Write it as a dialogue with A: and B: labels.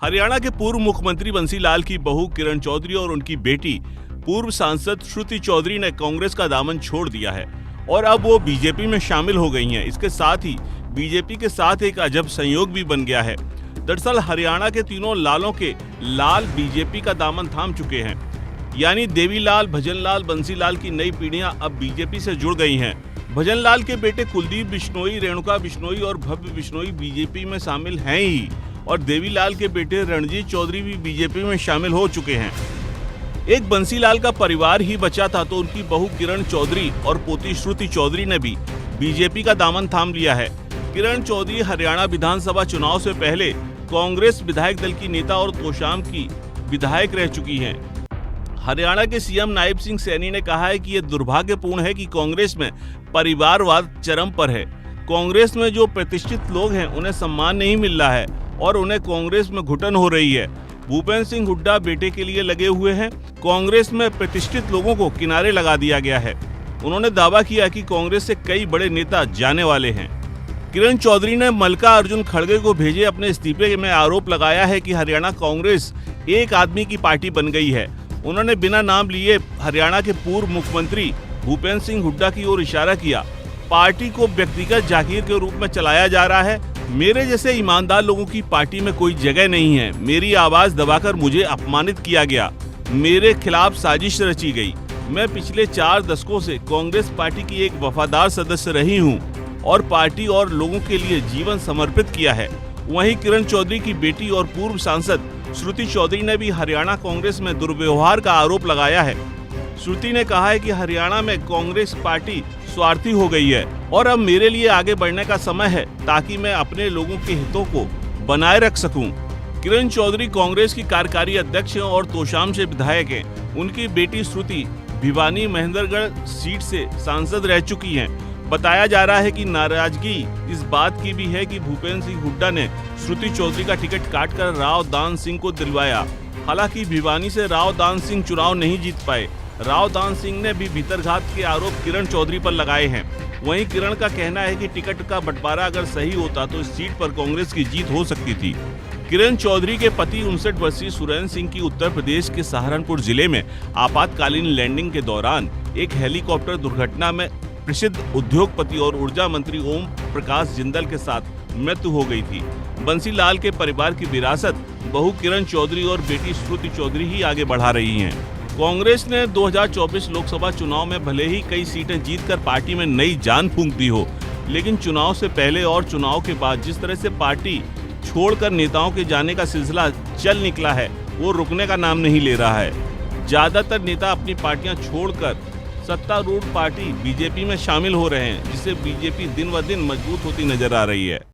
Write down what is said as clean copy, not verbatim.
A: हरियाणा के पूर्व मुख्यमंत्री बंसीलाल की बहू किरण चौधरी और उनकी बेटी पूर्व सांसद श्रुति चौधरी ने कांग्रेस का दामन छोड़ दिया है और अब वो बीजेपी में शामिल हो गई हैं। इसके साथ ही बीजेपी के साथ एक अजब संयोग भी बन गया है। दरअसल हरियाणा के तीनों लालों के लाल बीजेपी का दामन थाम चुके हैं, यानी देवीलाल, भजनलाल, बंसीलाल की नई पीढ़ियां अब बीजेपी से जुड़ गई हैं। भजनलाल के बेटे कुलदीप बिश्नोई, रेणुका बिश्नोई और भव्य बिश्नोई बीजेपी में शामिल हैं ही, और देवीलाल के बेटे रणजीत चौधरी भी बीजेपी में शामिल हो चुके हैं। एक बंसीलाल का परिवार ही बचा था तो उनकी बहू किरण चौधरी और पोती श्रुति चौधरी ने भी बीजेपी का दामन थाम लिया है। किरण चौधरी हरियाणा विधानसभा चुनाव से पहले कांग्रेस विधायक दल की नेता और तोशाम की विधायक रह चुकी हैं। हरियाणा के सीएम नायब सिंह सैनी ने कहा है कि यह दुर्भाग्यपूर्ण है कि कांग्रेस में परिवारवाद चरम पर है। कांग्रेस में जो प्रतिष्ठित लोग हैं उन्हें सम्मान नहीं मिल रहा है और उन्हें कांग्रेस में घुटन हो रही है। भूपेंद्र सिंह हुड्डा बेटे के लिए लगे हुए हैं। कांग्रेस में प्रतिष्ठित लोगों को किनारे लगा दिया गया है। उन्होंने दावा किया कि कांग्रेस से कई बड़े नेता जाने वाले हैं। किरण चौधरी ने मल्लिका अर्जुन खड़गे को भेजे अपने इस्तीफे में आरोप लगाया है कि हरियाणा कांग्रेस एक आदमी की पार्टी बन गई है। उन्होंने बिना नाम लिए हरियाणा के पूर्व मुख्यमंत्री भूपेंद्र सिंह हुड्डा की ओर इशारा किया। पार्टी को व्यक्तिगत जागीर के रूप में चलाया जा रहा है। मेरे जैसे ईमानदार लोगों की पार्टी में कोई जगह नहीं है। मेरी आवाज दबाकर मुझे अपमानित किया गया, मेरे खिलाफ साजिश रची गई। मैं पिछले 4 दशकों से कांग्रेस पार्टी की एक वफादार सदस्य रही हूं और पार्टी और लोगों के लिए जीवन समर्पित किया है। वहीं किरण चौधरी की बेटी और पूर्व सांसद श्रुति चौधरी ने भी हरियाणा कांग्रेस में दुर्व्यवहार का आरोप लगाया है। श्रुति ने कहा है कि हरियाणा में कांग्रेस पार्टी स्वार्थी हो गई है और अब मेरे लिए आगे बढ़ने का समय है ताकि मैं अपने लोगों के हितों को बनाए रख सकूं। किरण चौधरी कांग्रेस की कार्यकारी अध्यक्ष हैं और तोशाम से विधायक हैं। उनकी बेटी श्रुति भिवानी महेंद्रगढ़ सीट से सांसद रह चुकी हैं। बताया जा रहा है कि नाराजगी इस बात की भी है कि भूपेंद्र सिंह हुड्डा ने श्रुति चौधरी का टिकट काटकर राव दान सिंह को दिलवाया। हालांकि भिवानी से राव दान सिंह चुनाव नहीं जीत पाए। राव दान सिंह ने भी भीतरघात के आरोप किरण चौधरी पर लगाए हैं। वहीं किरण का कहना है कि टिकट का बंटवारा अगर सही होता तो इस सीट पर कांग्रेस की जीत हो सकती थी। किरण चौधरी के पति 59 वर्षीय सुरेंद्र सिंह की उत्तर प्रदेश के सहारनपुर जिले में आपातकालीन लैंडिंग के दौरान एक हेलीकॉप्टर दुर्घटना में प्रसिद्ध उद्योगपति और ऊर्जा मंत्री ओम प्रकाश जिंदल के साथ मृत्यु हो गई थी। बंसीलाल के परिवार की विरासत बहू किरण चौधरी और बेटी श्रुति चौधरी ही आगे बढ़ा रही हैं। कांग्रेस ने 2024 लोकसभा चुनाव में भले ही कई सीटें जीतकर पार्टी में नई जान फूंक दी हो, लेकिन चुनाव से पहले और चुनाव के बाद जिस तरह से पार्टी छोड़कर नेताओं के जाने का सिलसिला चल निकला है वो रुकने का नाम नहीं ले रहा है। ज्यादातर नेता अपनी पार्टियां छोड़कर सत्तारूढ़ पार्टी बीजेपी में शामिल हो रहे हैं, जिससे बीजेपी दिन ब दिन मजबूत होती नजर आ रही है।